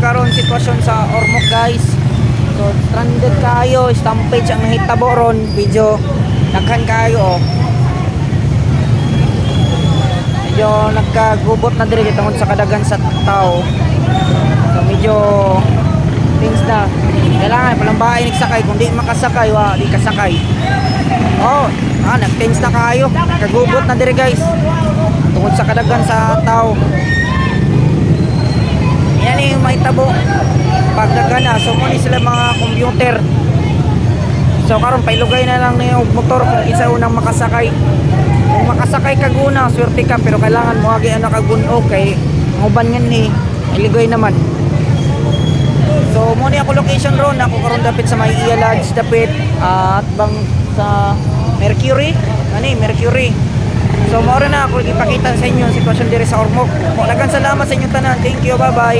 karon sitwasyon sa Ormoc guys. So stranded kayo, stompage ang nahitabo ron, video daghan kayo oh. Medyo nagkagubot na diri tungod sa kadagan sa tao. So medyo things na kailangan palambahay nagsakay, kung di makasakay wa di kasakay. Oh, nag-tense na kayo, kagubot na diri guys tungod sa kadagan sa tao. Yan yung may tabo pagdagan na, so muna sila mga computer. So karon pailugay na lang na yung motor kung isa unang makasakay. Kung makasakay kaguna, swerte ka, pero kailangan mo agi ano kaguno kay uban nga ni iligay naman. So muna ako location ron, ako karon dapit sa may Iya Lodge dapit at bang sa Mercury, Mercury. So mao na ako ipakita sa inyo ang sitwasyon diri sa Ormoc. Daghang salamat sa inyong tanan. Thank you, bye bye.